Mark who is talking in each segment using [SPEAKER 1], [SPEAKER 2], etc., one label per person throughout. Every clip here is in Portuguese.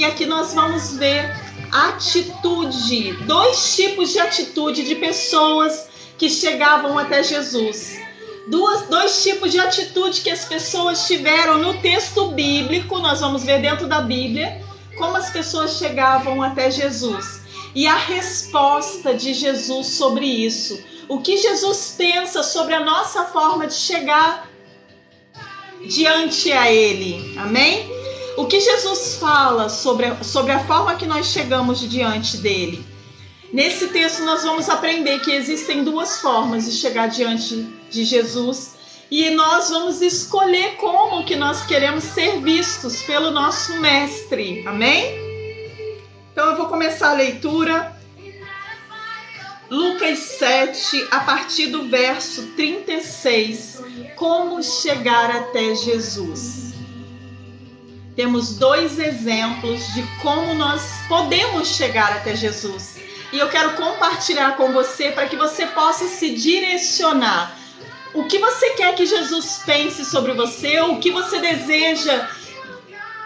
[SPEAKER 1] E aqui nós vamos ver atitude, 2 tipos de atitude de pessoas que chegavam até Jesus. 2 tipos de atitude que as pessoas tiveram no texto bíblico. Nós vamos ver dentro da Bíblia como as pessoas chegavam até Jesus. E a resposta de Jesus sobre isso. O que Jesus pensa sobre a nossa forma de chegar diante a Ele. Amém? O que Jesus fala sobre a forma que nós chegamos diante dele. Nesse texto nós vamos aprender que existem 2 formas de chegar diante de Jesus e nós vamos escolher como que nós queremos ser vistos pelo nosso mestre. Amém? Então eu vou começar a leitura. Lucas 7, a partir do verso 36. Como chegar até Jesus? Temos 2 exemplos de como nós podemos chegar até Jesus. E eu quero compartilhar com você para que você possa se direcionar. O que você quer que Jesus pense sobre você, o que você deseja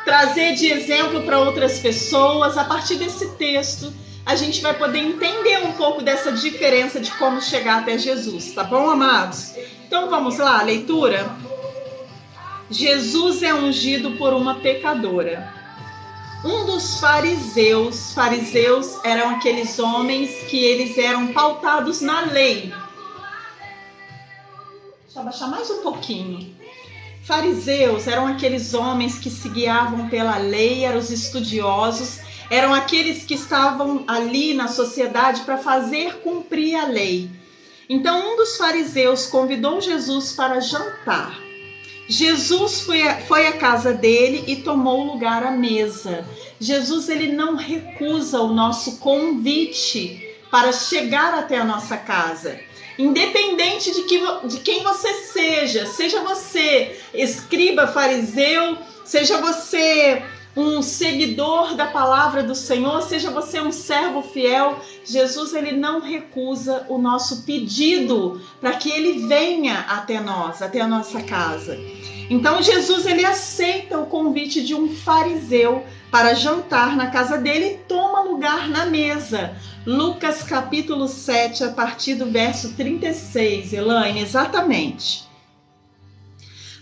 [SPEAKER 1] trazer de exemplo para outras pessoas. A partir desse texto, a gente vai poder entender um pouco dessa diferença de como chegar até Jesus, tá bom, amados? Então vamos lá, leitura. Jesus é ungido por uma pecadora. Um dos fariseus eram aqueles homens que eles eram pautados na lei. Deixa eu abaixar mais um pouquinho. Fariseus eram aqueles homens que se guiavam pela lei, eram os estudiosos, eram aqueles que estavam ali na sociedade para fazer cumprir a lei. Então um dos fariseus convidou Jesus para jantar. Jesus foi à casa dele e tomou lugar à mesa. Jesus ele não recusa o nosso convite para chegar até a nossa casa. Independente de quem você seja você escriba fariseu, seja você um seguidor da palavra do Senhor, seja você um servo fiel, Jesus ele não recusa o nosso pedido para que ele venha até nós, até a nossa casa. Então Jesus ele aceita o convite de um fariseu para jantar na casa dele e toma lugar na mesa. Lucas capítulo 7, a partir do verso 36, Elaine, exatamente.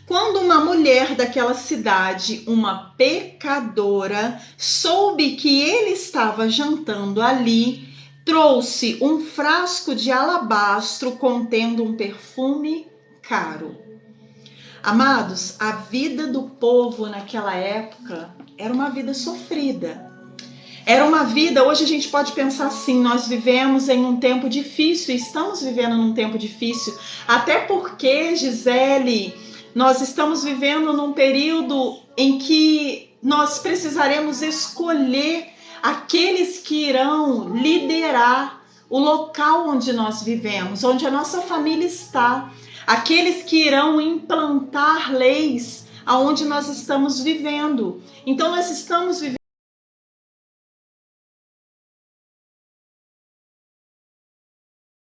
[SPEAKER 1] Quando uma mulher daquela cidade, uma pecadora, soube que ele estava jantando ali, trouxe um frasco de alabastro contendo um perfume caro. Amados, a vida do povo naquela época era uma vida sofrida. Era uma vida, hoje a gente pode pensar assim, nós vivemos em um tempo difícil, estamos vivendo num tempo difícil, até porque, Gisele, nós estamos vivendo num período em que nós precisaremos escolher aqueles que irão liderar o local onde nós vivemos, onde a nossa família está, aqueles que irão implantar leis aonde nós estamos vivendo. Então nós estamos vivendo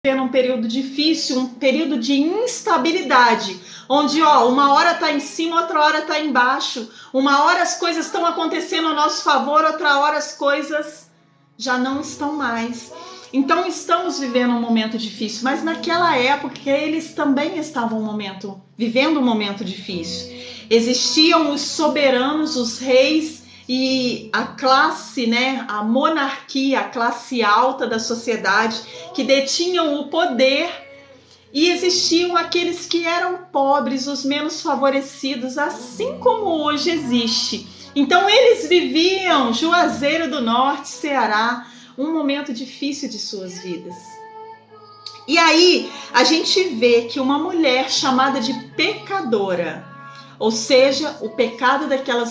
[SPEAKER 1] um período difícil, um período de instabilidade, onde uma hora está em cima, outra hora está embaixo, uma hora as coisas estão acontecendo a nosso favor, outra hora as coisas já não estão mais. Então estamos vivendo um momento difícil, mas naquela época eles também estavam vivendo um momento difícil. Existiam os soberanos, os reis e a classe, a monarquia, a classe alta da sociedade que detinham o poder, e existiam aqueles que eram pobres, os menos favorecidos, assim como hoje existe. Então eles viviam, Juazeiro do Norte, Ceará, um momento difícil de suas vidas. E aí a gente vê que uma mulher chamada de pecadora, ou seja, o pecado daquela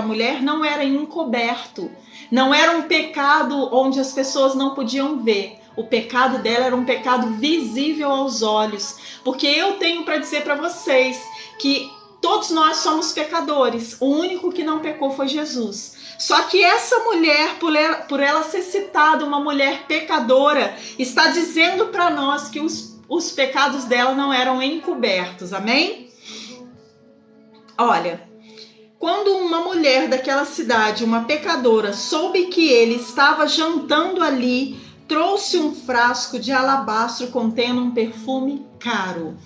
[SPEAKER 1] mulher não era encoberto, não era um pecado onde as pessoas não podiam ver. O pecado dela era um pecado visível aos olhos, porque eu tenho para dizer para vocês que todos nós somos pecadores, o único que não pecou foi Jesus. Só que essa mulher, por ela ser citada uma mulher pecadora, está dizendo para nós que os pecados dela não eram encobertos, amém? Olha, Quando uma mulher daquela cidade, uma pecadora, soube que ele estava jantando ali, trouxe um frasco de alabastro contendo um perfume caro.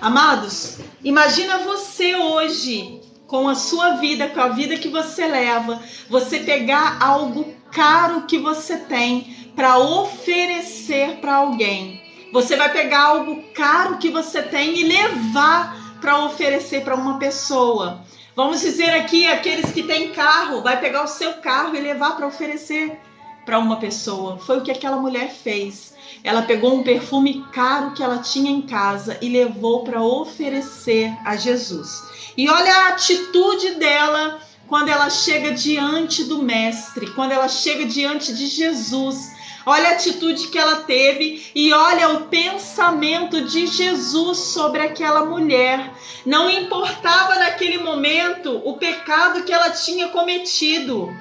[SPEAKER 1] Amados, imagina você hoje, com a sua vida, com a vida que você leva, você pegar algo caro que você tem para oferecer para alguém. Você vai pegar algo caro que você tem e levar para oferecer para uma pessoa. Vamos dizer aqui, aqueles que têm carro, vai pegar o seu carro e levar para oferecer para uma pessoa. Foi o que aquela mulher fez. Ela pegou um perfume caro que ela tinha em casa e levou para oferecer a Jesus. E olha a atitude dela quando ela chega diante do Mestre, quando ela chega diante de Jesus. Olha a atitude que ela teve e olha o pensamento de Jesus sobre aquela mulher. Não importava naquele momento o pecado que ela tinha cometido.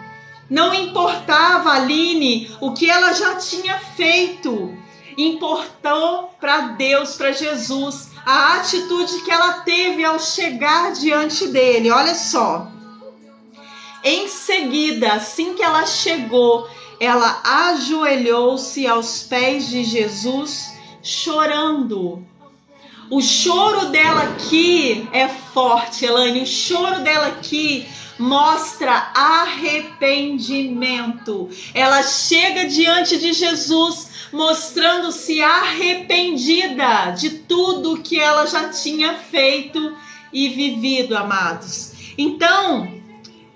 [SPEAKER 1] Não importava, Aline, o que ela já tinha feito. Importou para Deus, para Jesus, a atitude que ela teve ao chegar diante dele. Olha só. Em seguida, assim que ela chegou, ela ajoelhou-se aos pés de Jesus, chorando. O choro dela aqui é forte, Elaine. O choro dela aqui mostra arrependimento. Ela chega diante de Jesus mostrando-se arrependida de tudo que ela já tinha feito e vivido, amados. Então,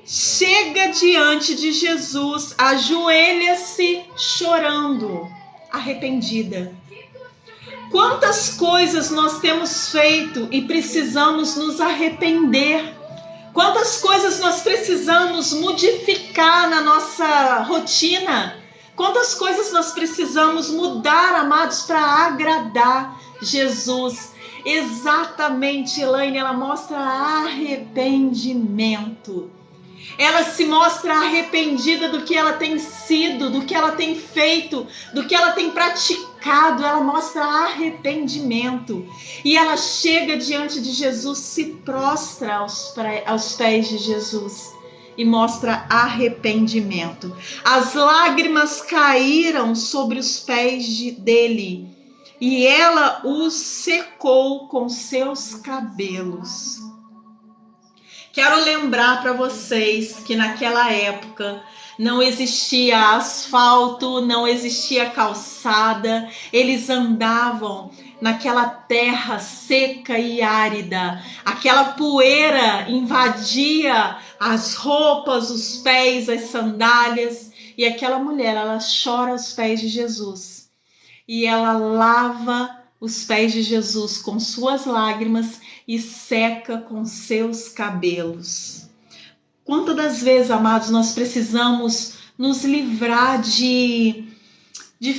[SPEAKER 1] chega diante de Jesus, ajoelha-se chorando, arrependida. Quantas coisas nós temos feito e precisamos nos arrepender? Quantas coisas nós precisamos modificar na nossa rotina? Quantas coisas nós precisamos mudar, amados, para agradar Jesus? Exatamente, Elaine, ela mostra arrependimento. Ela se mostra arrependida do que ela tem sido, do que ela tem feito, do que ela tem praticado. Ela mostra arrependimento. E ela chega diante de Jesus, se prostra aos pés de Jesus e mostra arrependimento. As lágrimas caíram sobre os pés dele e ela os secou com seus cabelos. Quero lembrar para vocês que naquela época não existia asfalto, não existia calçada, eles andavam naquela terra seca e árida, aquela poeira invadia as roupas, os pés, as sandálias, e aquela mulher, ela chora aos pés de Jesus, e ela lava os pés de Jesus com suas lágrimas e seca com seus cabelos. Quantas das vezes, amados, nós precisamos nos livrar de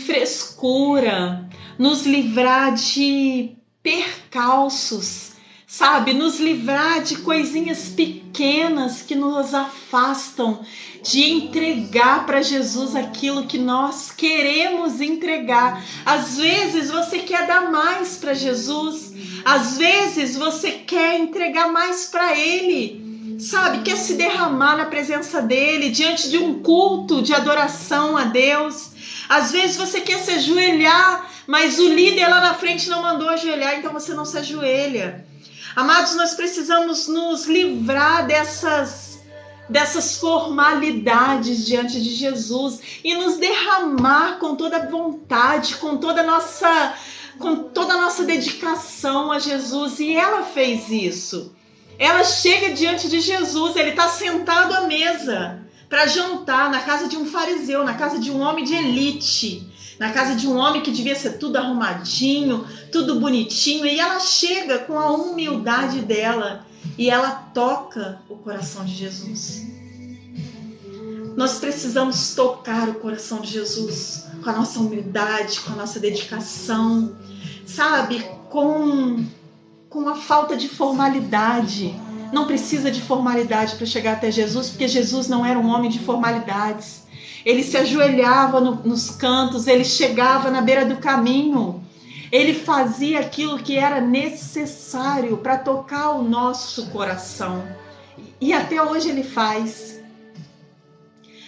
[SPEAKER 1] frescura, nos livrar de percalços, sabe? Nos livrar de coisinhas pequenas que nos afastam de entregar para Jesus aquilo que nós queremos entregar. Às vezes você quer dar mais para Jesus, às vezes você quer entregar mais para Ele, sabe? Quer se derramar na presença dEle, diante de um culto de adoração a Deus. Às vezes você quer se ajoelhar, mas o líder lá na frente não mandou ajoelhar, então você não se ajoelha. Amados, nós precisamos nos livrar dessas formalidades diante de Jesus e nos derramar com toda a vontade, com toda a nossa dedicação a Jesus. E ela fez isso. Ela chega diante de Jesus, ele está sentado à mesa para jantar na casa de um fariseu, na casa de um homem de elite, na casa de um homem que devia ser tudo arrumadinho, tudo bonitinho, e ela chega com a humildade dela e ela toca o coração de Jesus. Nós precisamos tocar o coração de Jesus com a nossa humildade, com a nossa dedicação, sabe? Com a falta de formalidade. Não precisa de formalidade para chegar até Jesus, porque Jesus não era um homem de formalidades. Ele se ajoelhava nos cantos, ele chegava na beira do caminho. Ele fazia aquilo que era necessário para tocar o nosso coração. E até hoje ele faz.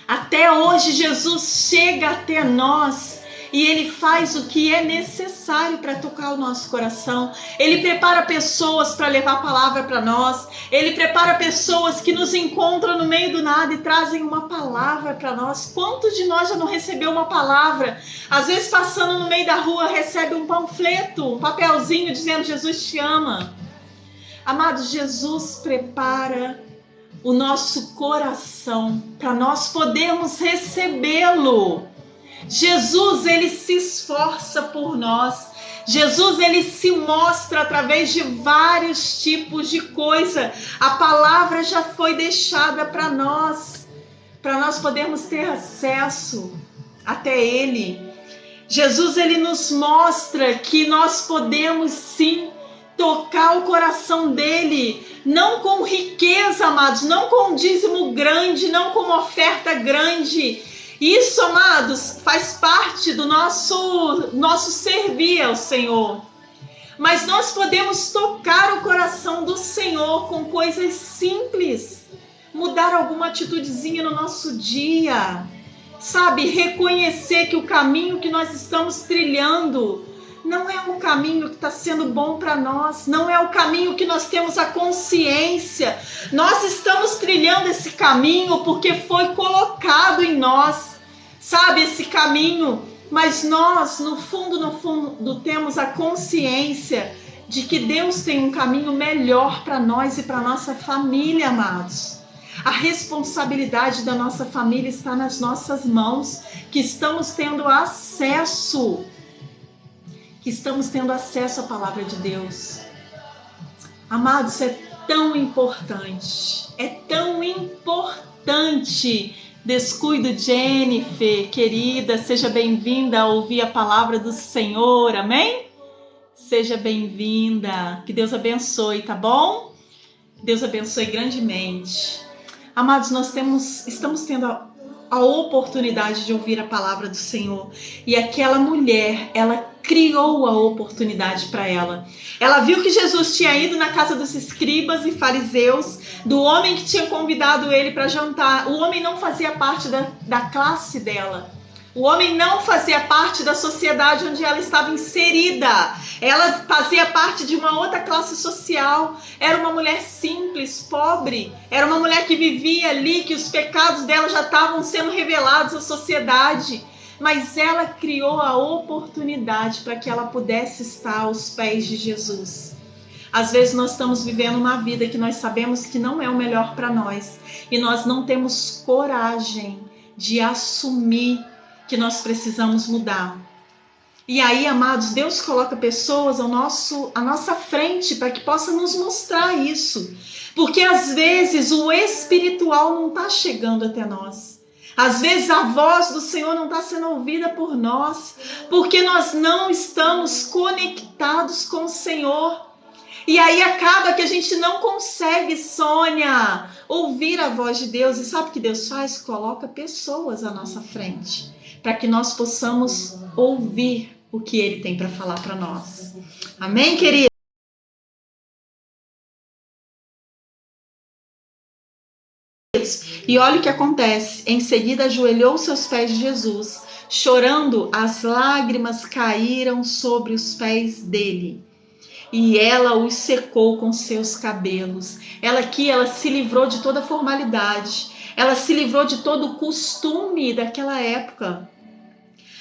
[SPEAKER 1] Até hoje Jesus chega até nós e ele faz o que é necessário para tocar o nosso coração. Ele prepara pessoas para levar a palavra para nós. Ele prepara pessoas que nos encontram no meio do nada e trazem uma palavra para nós. Quantos de nós já não recebeu uma palavra? Às vezes passando no meio da rua recebe um panfleto, um papelzinho dizendo Jesus te ama. Amados, Jesus prepara o nosso coração para nós podermos recebê-lo. Jesus, ele se esforça por nós. Jesus, ele se mostra através de vários tipos de coisa. A palavra já foi deixada para nós podermos ter acesso até ele. Jesus, ele nos mostra que nós podemos sim tocar o coração dele, não com riqueza, amados, não com um dízimo grande, não com uma oferta grande. Isso, amados, faz parte do nosso servir ao Senhor. Mas nós podemos tocar o coração do Senhor com coisas simples, mudar alguma atitudezinha no nosso dia, sabe? Reconhecer que o caminho que nós estamos trilhando não é um caminho que está sendo bom para nós, não é o caminho que nós temos a consciência. Nós estamos trilhando esse caminho porque foi colocado em nós, sabe, esse caminho, mas nós, no fundo, temos a consciência de que Deus tem um caminho melhor para nós e para nossa família, amados. A responsabilidade da nossa família está nas nossas mãos, que estamos tendo acesso à palavra de Deus. Amados, é tão importante. Descuido, Jennifer, querida, seja bem-vinda a ouvir a palavra do Senhor, amém? Seja bem-vinda, que Deus abençoe, tá bom? Deus abençoe grandemente. Amados, nós estamos tendo a oportunidade de ouvir a palavra do Senhor. E aquela mulher, ela criou a oportunidade para ela. Ela viu que Jesus tinha ido na casa dos escribas e fariseus, do homem que tinha convidado ele para jantar. O homem não fazia parte da classe dela. O homem não fazia parte da sociedade onde ela estava inserida. Ela fazia parte de uma outra classe social. Era uma mulher simples, pobre. Era uma mulher que vivia ali, que os pecados dela já estavam sendo revelados à sociedade. Mas ela criou a oportunidade para que ela pudesse estar aos pés de Jesus. Às vezes nós estamos vivendo uma vida que nós sabemos que não é o melhor para nós. E nós não temos coragem de assumir que nós precisamos mudar. E aí, amados, Deus coloca pessoas à nossa frente para que possa nos mostrar isso. Porque às vezes o espiritual não está chegando até nós. Às vezes a voz do Senhor não está sendo ouvida por nós, porque nós não estamos conectados com o Senhor. E aí acaba que a gente não consegue, Sônia, ouvir a voz de Deus. E sabe o que Deus faz? Coloca pessoas à nossa frente, para que nós possamos ouvir o que Ele tem para falar para nós. Amém, queridos? E olha o que acontece. Em seguida, ajoelhou-se aos pés de Jesus. Chorando, as lágrimas caíram sobre os pés dele. E ela os secou com seus cabelos. Ela se livrou de toda formalidade. Ela se livrou de todo o costume daquela época.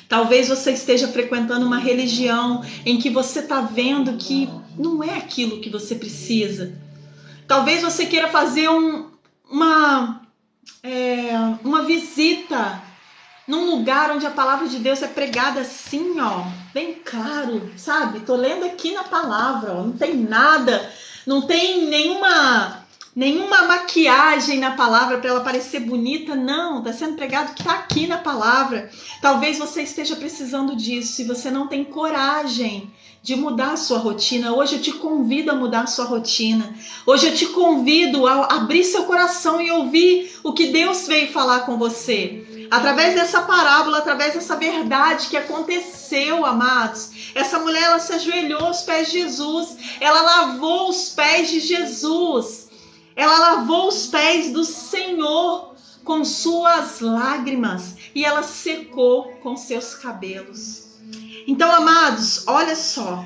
[SPEAKER 1] Talvez você esteja frequentando uma religião em que você está vendo que não é aquilo que você precisa. Talvez você queira fazer uma visita num lugar onde a palavra de Deus é pregada assim, ó, bem claro, sabe? Tô lendo aqui na palavra, ó, não tem nada, não tem nenhuma maquiagem na palavra para ela parecer bonita, não, tá sendo pregado que tá aqui na palavra. Talvez você esteja precisando disso, se você não tem coragem de mudar a sua rotina. Hoje eu te convido a mudar a sua rotina. Hoje eu te convido a abrir seu coração e ouvir o que Deus veio falar com você. Através dessa parábola, através dessa verdade que aconteceu, amados. Essa mulher, ela se ajoelhou aos pés de Jesus. Ela lavou os pés de Jesus. Ela lavou os pés do Senhor com suas lágrimas e ela secou com seus cabelos. Então, amados, olha só.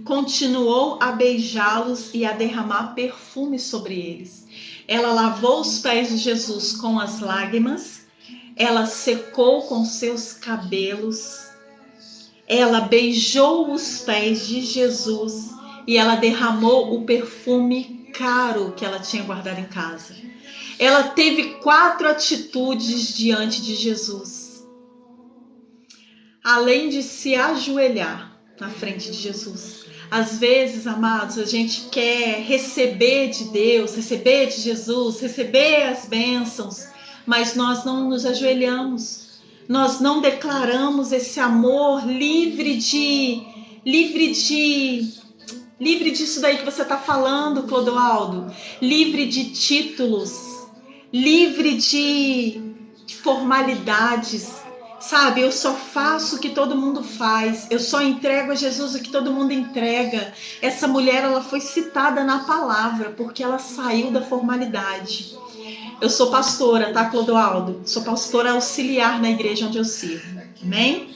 [SPEAKER 1] Continuou a beijá-los e a derramar perfume sobre eles. Ela lavou os pés de Jesus com as lágrimas, ela secou com seus cabelos, ela beijou os pés de Jesus e ela derramou o perfume caro que ela tinha guardado em casa. Ela teve 4 atitudes diante de Jesus. Além de se ajoelhar na frente de Jesus. Às vezes, amados, a gente quer receber de Deus, receber de Jesus, receber as bênçãos, mas nós não nos ajoelhamos. Nós não declaramos esse amor livre disso daí que você está falando, Clodoaldo. Livre de títulos, livre de formalidades. Sabe, eu só faço o que todo mundo faz, eu só entrego a Jesus o que todo mundo entrega. Essa mulher, ela foi citada na palavra porque ela saiu da formalidade. Eu sou pastora, tá, Clodoaldo? Sou pastora auxiliar na igreja onde eu sirvo, amém?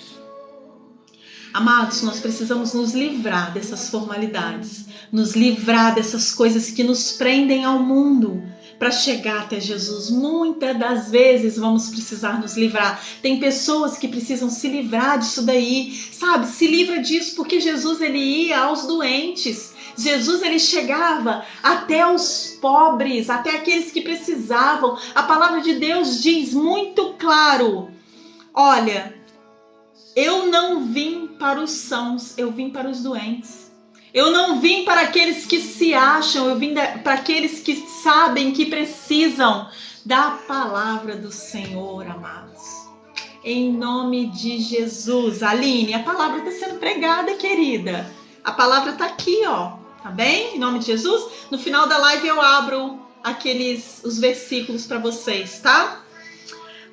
[SPEAKER 1] Amados, nós precisamos nos livrar dessas formalidades, nos livrar dessas coisas que nos prendem ao mundo, para chegar até Jesus. Muitas das vezes vamos precisar nos livrar. Tem pessoas que precisam se livrar disso daí, sabe? Se livra disso porque Jesus, ele ia aos doentes. Jesus, ele chegava até os pobres, até aqueles que precisavam. A palavra de Deus diz muito claro: olha, eu não vim para os sãos, eu vim para os doentes. Eu não vim para aqueles que se acham, eu vim para aqueles que sabem que precisam da palavra do Senhor, amados. Em nome de Jesus. Aline, a palavra está sendo pregada, querida. A palavra está aqui, ó. Tá bem? Em nome de Jesus. No final da live eu abro os versículos para vocês, tá?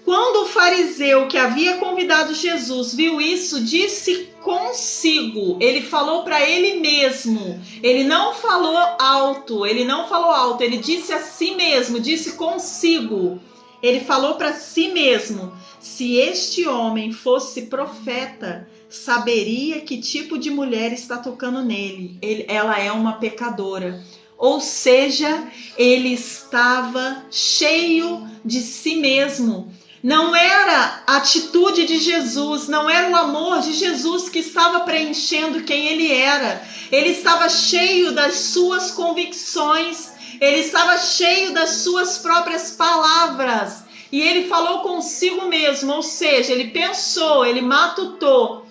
[SPEAKER 1] Quando o fariseu que havia convidado Jesus viu isso, disse consigo. Ele falou para ele mesmo. Ele não falou alto. Ele disse a si mesmo, disse consigo. Ele falou para si mesmo: se este homem fosse profeta, saberia que tipo de mulher está tocando nele. Ela é uma pecadora. Ou seja, ele estava cheio de si mesmo. Não era a atitude de Jesus, não era o amor de Jesus que estava preenchendo quem ele era. Ele estava cheio das suas convicções, ele estava cheio das suas próprias palavras. E ele falou consigo mesmo, ou seja, ele pensou, ele matutou.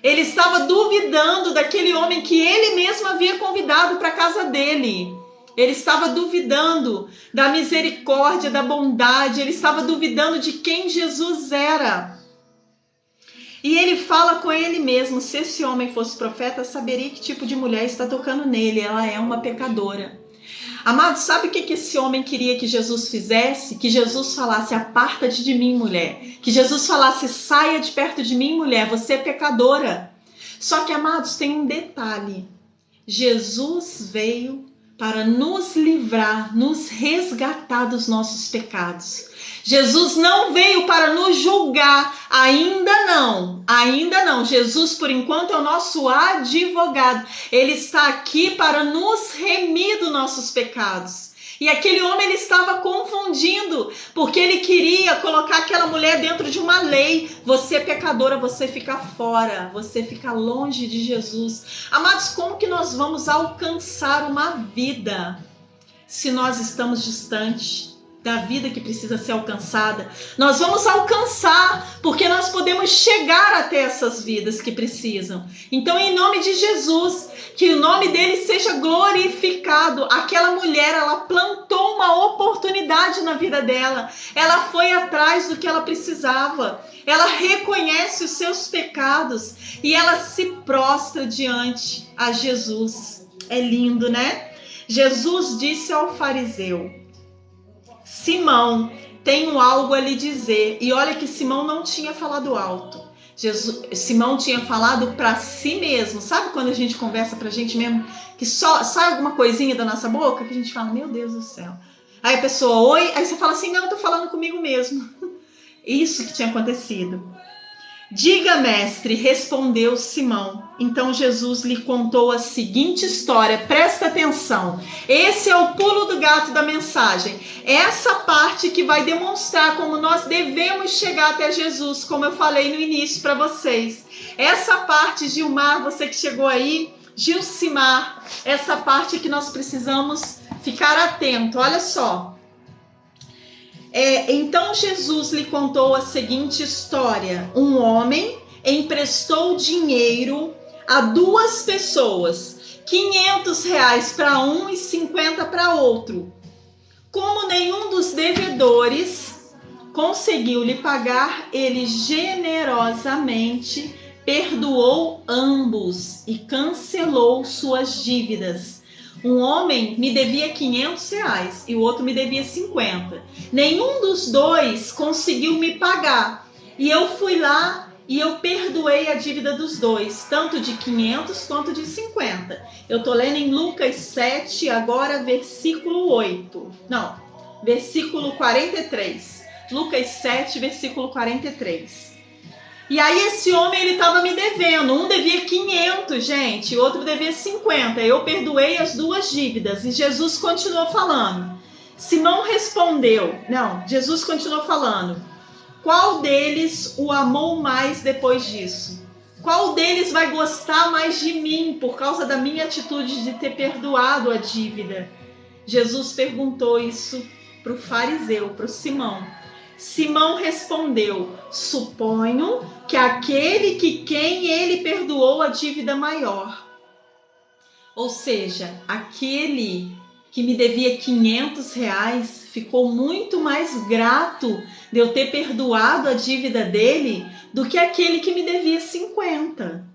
[SPEAKER 1] Ele estava duvidando daquele homem que ele mesmo havia convidado para a casa dele. Ele estava duvidando da misericórdia, da bondade. Ele estava duvidando de quem Jesus era. E ele fala com ele mesmo: se esse homem fosse profeta, saberia que tipo de mulher está tocando nele. Ela é uma pecadora. Amado, sabe o que esse homem queria que Jesus fizesse? Que Jesus falasse: aparta-te de mim, mulher. Que Jesus falasse: saia de perto de mim, mulher, você é pecadora. Só que, amados, tem um detalhe. Jesus veio para nos livrar, nos resgatar dos nossos pecados. Jesus não veio para nos julgar, ainda não. Jesus, por enquanto, é o nosso advogado. Ele está aqui para nos remir dos nossos pecados. E aquele homem, ele estava confundindo, porque ele queria colocar aquela mulher dentro de uma lei. Você é pecadora, você fica fora, você fica longe de Jesus. Amados, como que nós vamos alcançar uma vida se nós estamos distantes da vida que precisa ser alcançada? Nós vamos alcançar, porque nós podemos chegar até essas vidas que precisam. Então, em nome de Jesus, que o nome dele seja glorificado. Aquela mulher, ela plantou uma oportunidade na vida dela. Ela foi atrás do que ela precisava. Ela reconhece os seus pecados e ela se prostra diante a Jesus. É lindo, né? Jesus disse ao fariseu: Simão, tenho algo a lhe dizer. E olha que Simão não tinha falado alto. Simão tinha falado para si mesmo. Sabe quando a gente conversa pra gente mesmo, que só sai alguma coisinha da nossa boca, que a gente fala, meu Deus do céu. Aí a pessoa, oi, aí você fala assim, não, eu tô falando comigo mesmo. Isso que tinha acontecido. Diga, mestre, respondeu Simão. Então Jesus lhe contou a seguinte história, presta atenção. Esse é o pulo do gato da mensagem. Essa parte que vai demonstrar como nós devemos chegar até Jesus, como eu falei no início para vocês. Essa parte, Gilmar, você que chegou aí, Gilcimar, essa parte que nós precisamos ficar atento. Olha só. Então Jesus lhe contou a seguinte história. Um homem emprestou dinheiro a 2 pessoas, R$500 para um e 50 para outro. Como nenhum dos devedores conseguiu lhe pagar, ele generosamente perdoou ambos e cancelou suas dívidas. Um homem me devia R$500 e o outro me devia 50. Nenhum dos dois conseguiu me pagar. E eu fui lá e eu perdoei a dívida dos dois, tanto de 500 quanto de 50. Eu tô lendo em Lucas 7, agora versículo 8. Não, versículo 43. Lucas 7, versículo 43. E aí esse homem, ele estava me devendo. Um devia 500, gente, o outro devia 50. Eu perdoei as 2 dívidas. E Jesus continuou falando. Simão respondeu. Não, Jesus continuou falando. Qual deles o amou mais depois disso? Qual deles vai gostar mais de mim por causa da minha atitude de ter perdoado a dívida? Jesus perguntou isso para o fariseu, para o Simão. Simão respondeu, suponho que aquele que quem ele perdoou a dívida maior. Ou seja, aquele que me devia R$500 ficou muito mais grato de eu ter perdoado a dívida dele do que aquele que me devia 50.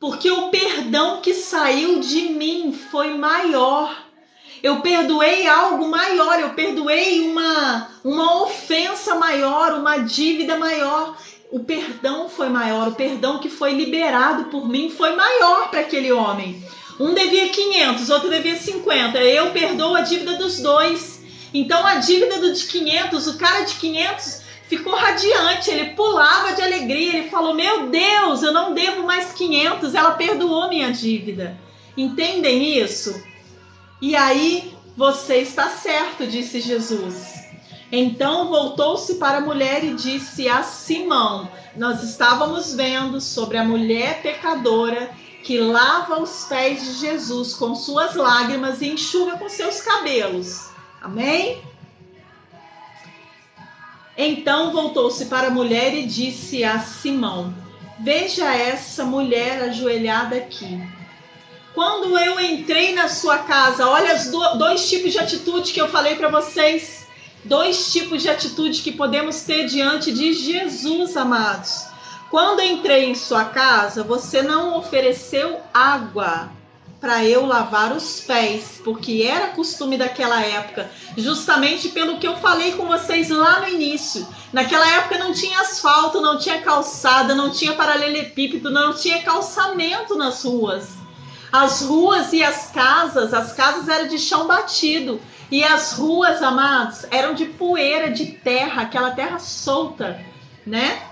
[SPEAKER 1] Porque o perdão que saiu de mim foi maior. Eu perdoei algo maior, eu perdoei uma ofensa maior, uma dívida maior. O perdão foi maior, o perdão que foi liberado por mim foi maior para aquele homem. Um devia 500, outro devia 50. Eu perdoo a dívida dos dois. Então a dívida do de 500, o cara de 500 ficou radiante, ele pulava de alegria, ele falou, meu Deus, eu não devo mais 500, ela perdoou minha dívida. Entendem isso? E aí, você está certo, disse Jesus. Então voltou-se para a mulher e disse a Simão, nós estávamos vendo sobre a mulher pecadora que lava os pés de Jesus com suas lágrimas e enxuga com seus cabelos. Amém? Então voltou-se para a mulher e disse a Simão, veja essa mulher ajoelhada aqui. Quando eu entrei na sua casa, olha os 2 tipos de atitude que eu falei para vocês. 2 tipos de atitude que podemos ter diante de Jesus, amados. Quando entrei em sua casa, você não ofereceu água para eu lavar os pés, porque era costume daquela época, justamente pelo que eu falei com vocês lá no início. Naquela época não tinha asfalto, não tinha calçada, não tinha paralelepípedo, não tinha calçamento nas ruas. As ruas e as casas eram de chão batido. E as ruas, amados, eram de poeira, de terra, aquela terra solta, né?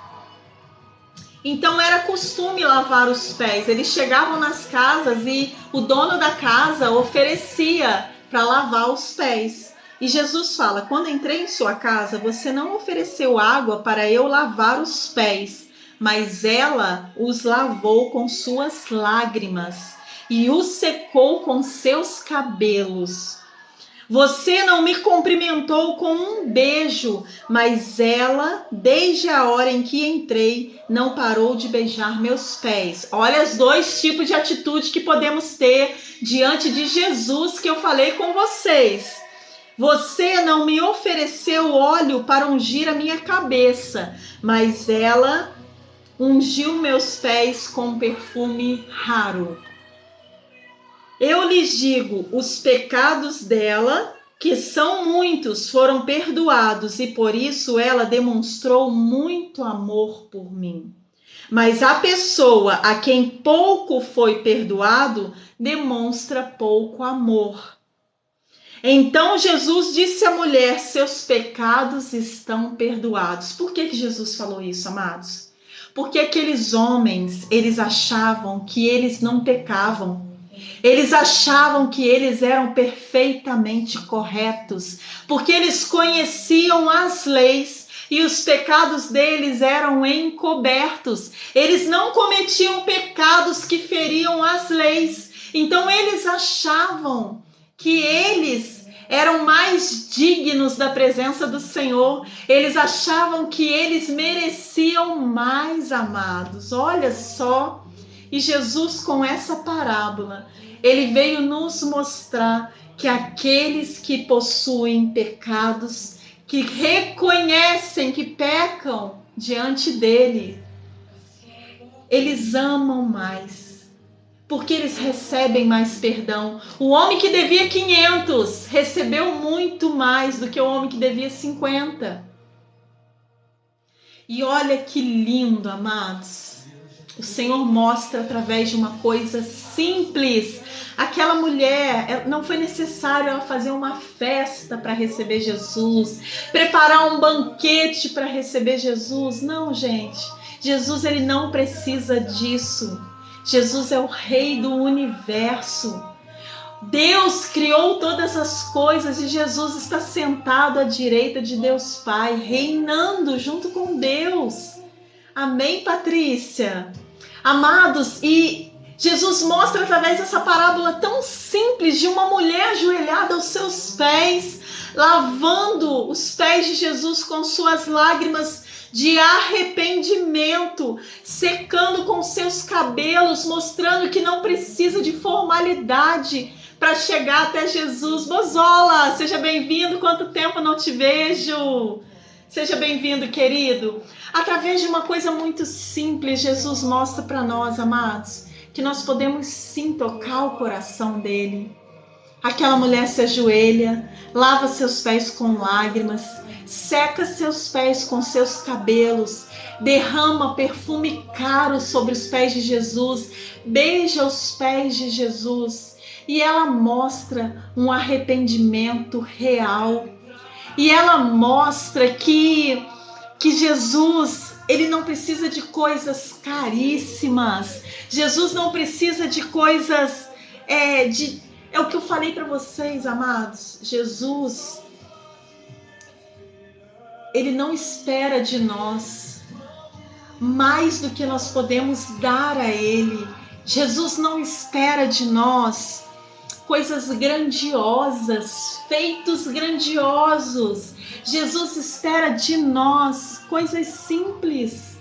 [SPEAKER 1] Então era costume lavar os pés. Eles chegavam nas casas e o dono da casa oferecia para lavar os pés. E Jesus fala, quando entrei em sua casa, você não ofereceu água para eu lavar os pés, mas ela os lavou com suas lágrimas e os secou com seus cabelos. Você não me cumprimentou com um beijo, mas ela, desde a hora em que entrei, não parou de beijar meus pés. Olha os 2 tipos de atitude que podemos ter diante de Jesus que eu falei com vocês. Você não me ofereceu óleo para ungir a minha cabeça, mas ela ungiu meus pés com perfume raro. Eu lhes digo, os pecados dela, que são muitos, foram perdoados e por isso ela demonstrou muito amor por mim. Mas a pessoa a quem pouco foi perdoado demonstra pouco amor. Então Jesus disse à mulher: seus pecados estão perdoados. Por que Jesus falou isso, amados? Porque aqueles homens, eles achavam que eles não pecavam. Eles achavam que eles eram perfeitamente corretos, porque eles conheciam as leis e os pecados deles eram encobertos. Eles não cometiam pecados que feriam as leis. Então eles achavam que eles eram mais dignos da presença do Senhor. Eles achavam que eles mereciam mais, amados. Olha só. E Jesus, com essa parábola, ele veio nos mostrar que aqueles que possuem pecados, que reconhecem que pecam diante dele, eles amam mais, porque eles recebem mais perdão. O homem que devia 500 recebeu muito mais do que o homem que devia 50. E olha que lindo, amados. O Senhor mostra através de uma coisa simples. Aquela mulher, não foi necessário ela fazer uma festa para receber Jesus, preparar um banquete para receber Jesus. Não, gente. Jesus, ele não precisa disso. Jesus é o Rei do universo. Deus criou todas as coisas e Jesus está sentado à direita de Deus Pai, reinando junto com Deus. Amém, Patrícia? Amados, e Jesus mostra através dessa parábola tão simples de uma mulher ajoelhada aos seus pés, lavando os pés de Jesus com suas lágrimas de arrependimento, secando com seus cabelos, mostrando que não precisa de formalidade para chegar até Jesus. Bozola, seja bem-vindo, quanto tempo não te vejo. Seja bem-vindo, querido. Através de uma coisa muito simples, Jesus mostra para nós, amados, que nós podemos sim tocar o coração dele. Aquela mulher se ajoelha, lava seus pés com lágrimas, seca seus pés com seus cabelos, derrama perfume caro sobre os pés de Jesus, beija os pés de Jesus e ela mostra um arrependimento real. E ela mostra que Jesus, ele não precisa de coisas caríssimas. Jesus não precisa de coisas... É o que eu falei para vocês, amados. Jesus, ele não espera de nós mais do que nós podemos dar a ele. Jesus não espera de nós coisas grandiosas, feitos grandiosos. Jesus espera de nós coisas simples.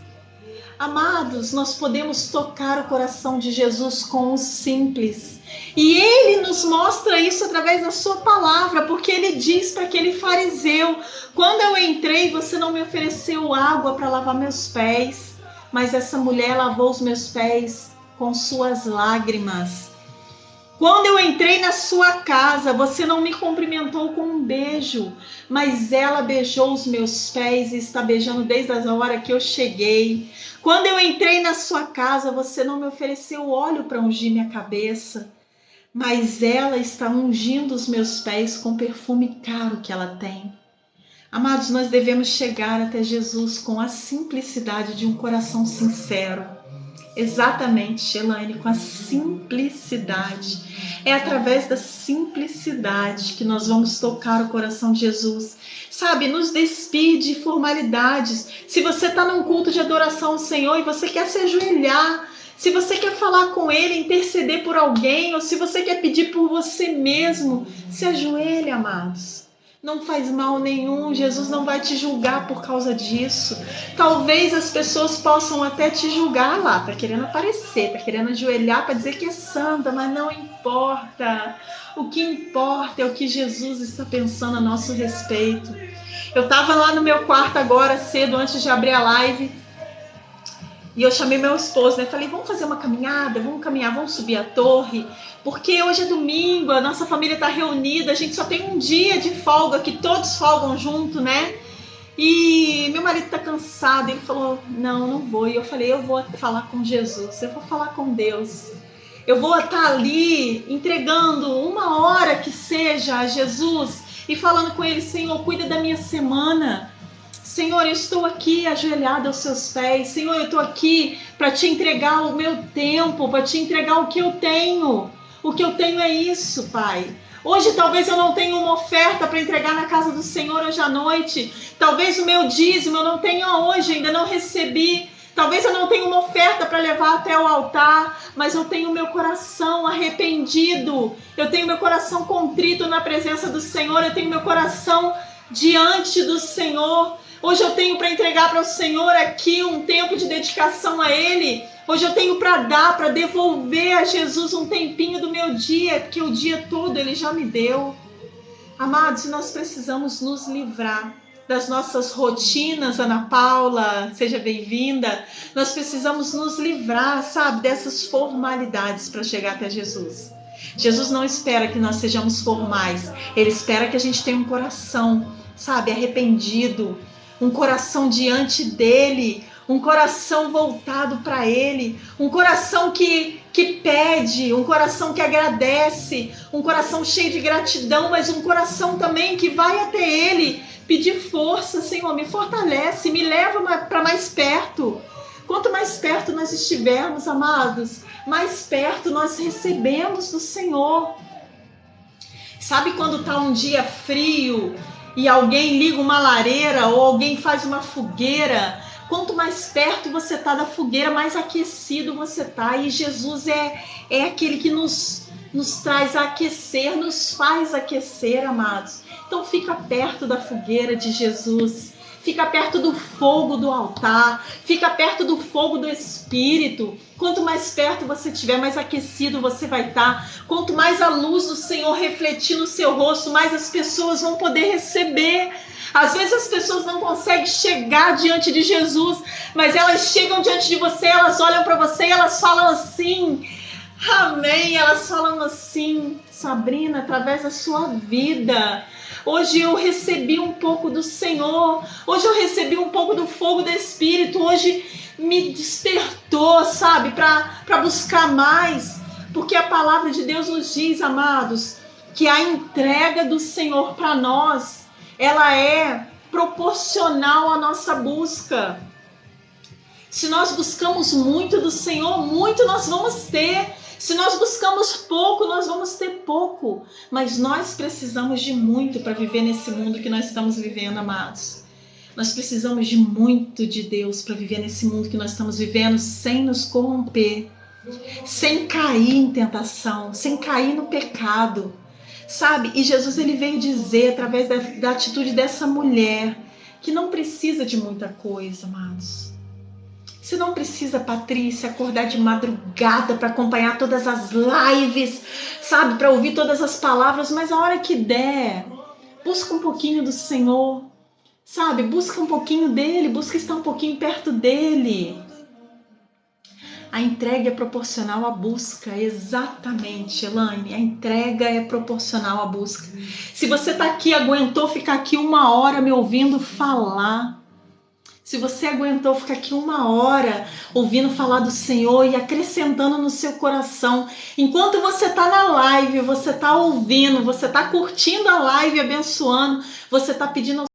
[SPEAKER 1] Amados, nós podemos tocar o coração de Jesus com o simples. E ele nos mostra isso através da sua palavra, porque ele diz para aquele fariseu: quando eu entrei, você não me ofereceu água para lavar meus pés, mas essa mulher lavou os meus pés com suas lágrimas. Quando eu entrei na sua casa, você não me cumprimentou com um beijo, mas ela beijou os meus pés e está beijando desde a hora que eu cheguei. Quando eu entrei na sua casa, você não me ofereceu óleo para ungir minha cabeça, mas ela está ungindo os meus pés com o perfume caro que ela tem. Amados, nós devemos chegar até Jesus com a simplicidade de um coração sincero. Exatamente, Shelane, com a simplicidade. É através da simplicidade que nós vamos tocar o coração de Jesus. Sabe, nos despir de formalidades. Se você está num culto de adoração ao Senhor e você quer se ajoelhar, se você quer falar com Ele, interceder por alguém, ou se você quer pedir por você mesmo, se ajoelhe, amados. Não faz mal nenhum, Jesus não vai te julgar por causa disso. Talvez as pessoas possam até te julgar lá, tá querendo aparecer, tá querendo ajoelhar para dizer que é santa, mas não importa. O que importa é o que Jesus está pensando a nosso respeito. Eu estava lá no meu quarto agora, cedo, antes de abrir a live, e eu chamei meu esposo, né? Falei, vamos fazer uma caminhada, vamos caminhar, vamos subir a torre, porque hoje é domingo, a nossa família está reunida, a gente só tem um dia de folga, que todos folgam junto, né? E meu marido tá cansado. Ele falou, não vou. E eu falei, eu vou falar com Jesus, eu vou falar com Deus. Eu vou estar ali entregando 1 hora que seja a Jesus e falando com Ele, Senhor, cuida da minha semana. Senhor, eu estou aqui ajoelhada aos seus pés. Senhor, eu estou aqui para te entregar o meu tempo, para te entregar o que eu tenho. O que eu tenho é isso, Pai. Hoje talvez eu não tenha uma oferta para entregar na casa do Senhor hoje à noite. Talvez o meu dízimo eu não tenha hoje, ainda não recebi. Talvez eu não tenha uma oferta para levar até o altar, mas eu tenho meu coração arrependido. Eu tenho meu coração contrito na presença do Senhor. Eu tenho meu coração diante do Senhor. Hoje eu tenho para entregar para o Senhor aqui um tempo de dedicação a Ele. Hoje eu tenho para dar, para devolver a Jesus um tempinho do meu dia, porque o dia todo Ele já me deu. Amados, nós precisamos nos livrar das nossas rotinas. Ana Paula, seja bem-vinda. Nós precisamos nos livrar, sabe, dessas formalidades para chegar até Jesus. Jesus não espera que nós sejamos formais. Ele espera que a gente tenha um coração, sabe, arrependido, um coração diante dele, um coração voltado para ele, um coração que pede, um coração que agradece, um coração cheio de gratidão, mas um coração também que vai até ele pedir força. Senhor, me fortalece, me leva para mais perto. Quanto mais perto nós estivermos, amados, mais perto nós recebemos do Senhor. Sabe quando está um dia frio e alguém liga uma lareira ou alguém faz uma fogueira? Quanto mais perto você está da fogueira, mais aquecido você está. E Jesus é aquele que nos traz a aquecer, nos faz aquecer, amados. Então fica perto da fogueira de Jesus. Fica perto do fogo do altar. Fica perto do fogo do Espírito. Quanto mais perto você estiver, mais aquecido você vai estar. Quanto mais a luz do Senhor refletir no seu rosto, mais as pessoas vão poder receber. Às vezes as pessoas não conseguem chegar diante de Jesus, mas elas chegam diante de você, elas olham para você e elas falam assim, amém, elas falam assim, Sabrina, através da sua vida, hoje eu recebi um pouco do Senhor, hoje eu recebi um pouco do fogo do Espírito, hoje me despertou, sabe, para buscar mais, porque a palavra de Deus nos diz, amados, que a entrega do Senhor para nós, ela é proporcional à nossa busca. Se nós buscamos muito do Senhor, muito nós vamos ter. Se nós buscamos pouco, nós vamos ter pouco. Mas nós precisamos de muito para viver nesse mundo que nós estamos vivendo, amados. Nós precisamos de muito de Deus para viver nesse mundo que nós estamos vivendo sem nos corromper, sem cair em tentação, sem cair no pecado. Sabe, e Jesus ele veio dizer através da atitude dessa mulher que não precisa de muita coisa, amados. Você não precisa, Patrícia, acordar de madrugada para acompanhar todas as lives, sabe, para ouvir todas as palavras, mas a hora que der, busca um pouquinho do Senhor, sabe, busca um pouquinho dele, busca estar um pouquinho perto dele. A entrega é proporcional à busca, exatamente, Elaine, a entrega é proporcional à busca. Se você está aqui, aguentou ficar aqui 1 hora me ouvindo falar, se você aguentou ficar aqui 1 hora ouvindo falar do Senhor e acrescentando no seu coração, enquanto você está na live, você está ouvindo, você está curtindo a live, abençoando, você está pedindo ao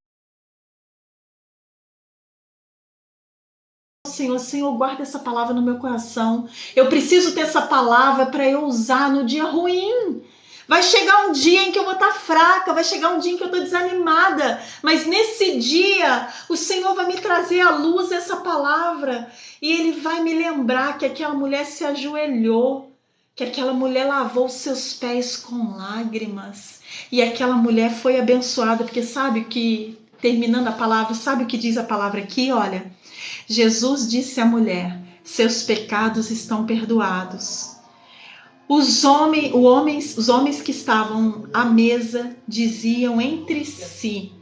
[SPEAKER 1] Senhor, guarda essa palavra no meu coração. Eu preciso ter essa palavra para eu usar no dia ruim. Vai chegar um dia em que eu vou estar fraca, vai chegar um dia em que eu estou desanimada, mas nesse dia o Senhor vai me trazer à luz essa palavra e Ele vai me lembrar que aquela mulher se ajoelhou, que aquela mulher lavou os seus pés com lágrimas e aquela mulher foi abençoada, porque sabe que, terminando a palavra, sabe o que diz a palavra aqui? Olha, Jesus disse à mulher, seus pecados estão perdoados. Os homens que estavam à mesa diziam entre si,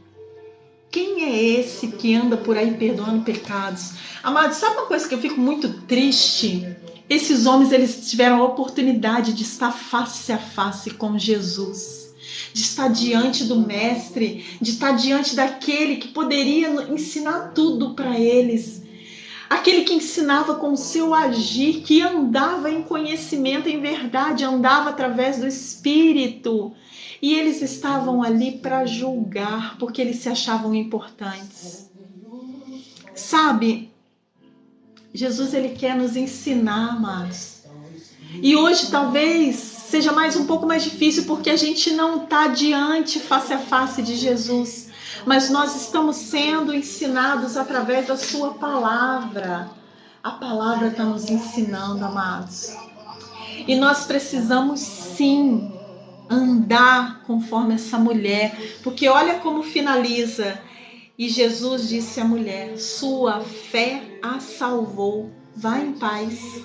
[SPEAKER 1] quem é esse que anda por aí perdoando pecados? Amados, sabe uma coisa que eu fico muito triste? Esses homens, eles tiveram a oportunidade de estar face a face com Jesus. de estar diante do Mestre, de estar diante daquele que poderia ensinar tudo para eles. Aquele que ensinava com o seu agir, que andava em conhecimento, em verdade, andava através do Espírito. E eles estavam ali para julgar, porque eles se achavam importantes. Sabe, Jesus, ele quer nos ensinar, amados. E hoje talvez seja um pouco mais difícil, porque a gente não está diante, face a face de Jesus. Mas nós estamos sendo ensinados através da sua palavra. A palavra está nos ensinando, amados. E nós precisamos sim andar conforme essa mulher. Porque olha como finaliza. E Jesus disse à mulher: sua fé a salvou. Vá em paz.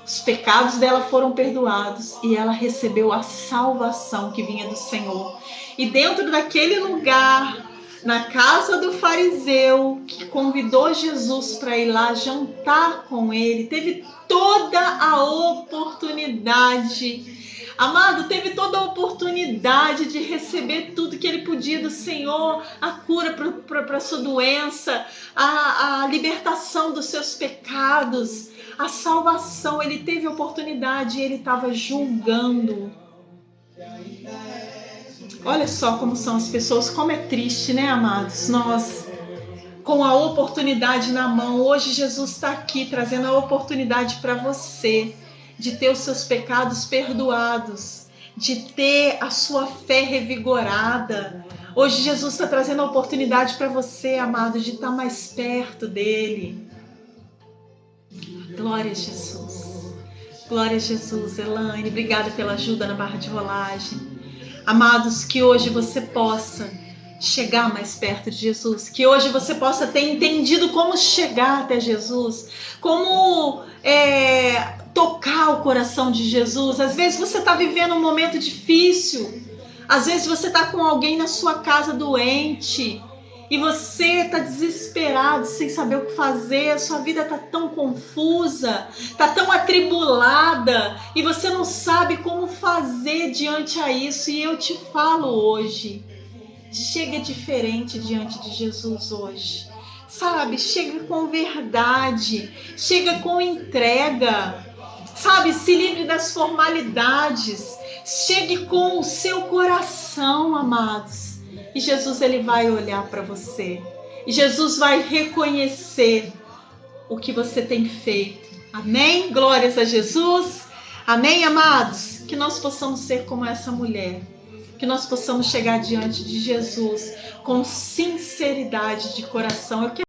[SPEAKER 1] Os pecados dela foram perdoados e ela recebeu a salvação que vinha do Senhor. E dentro daquele lugar, na casa do fariseu, que convidou Jesus para ir lá jantar com ele, teve toda a oportunidade. Amado, teve toda a oportunidade de receber tudo que ele podia do Senhor, a cura para a sua doença, a libertação dos seus pecados, a salvação. Ele teve a oportunidade e ele estava julgando. Olha só como são as pessoas, como é triste, né, amados? Nós, com a oportunidade na mão, hoje Jesus está aqui trazendo a oportunidade para você de ter os seus pecados perdoados, de ter a sua fé revigorada. Hoje Jesus está trazendo a oportunidade para você, amado, de estar mais perto dele. Glória a Jesus. Glória a Jesus. Elaine, obrigada pela ajuda na barra de rolagem. Amados, que hoje você possa chegar mais perto de Jesus, que hoje você possa ter entendido como chegar até Jesus, como tocar o coração de Jesus. Às vezes você está vivendo um momento difícil, às vezes você está com alguém na sua casa doente e você está desesperado, sem saber o que fazer, a sua vida está tão confusa, está tão atribulada e você não sabe como fazer diante a isso. E eu te falo hoje, chega diferente diante de Jesus hoje, sabe? Chega com verdade, chega com entrega, sabe? Se livre das formalidades, chegue com o seu coração, amados. E Jesus, ele vai olhar para você. E Jesus vai reconhecer o que você tem feito. Amém? Glórias a Jesus. Amém, amados? Que nós possamos ser como essa mulher. Que nós possamos chegar diante de Jesus com sinceridade de coração. Eu quero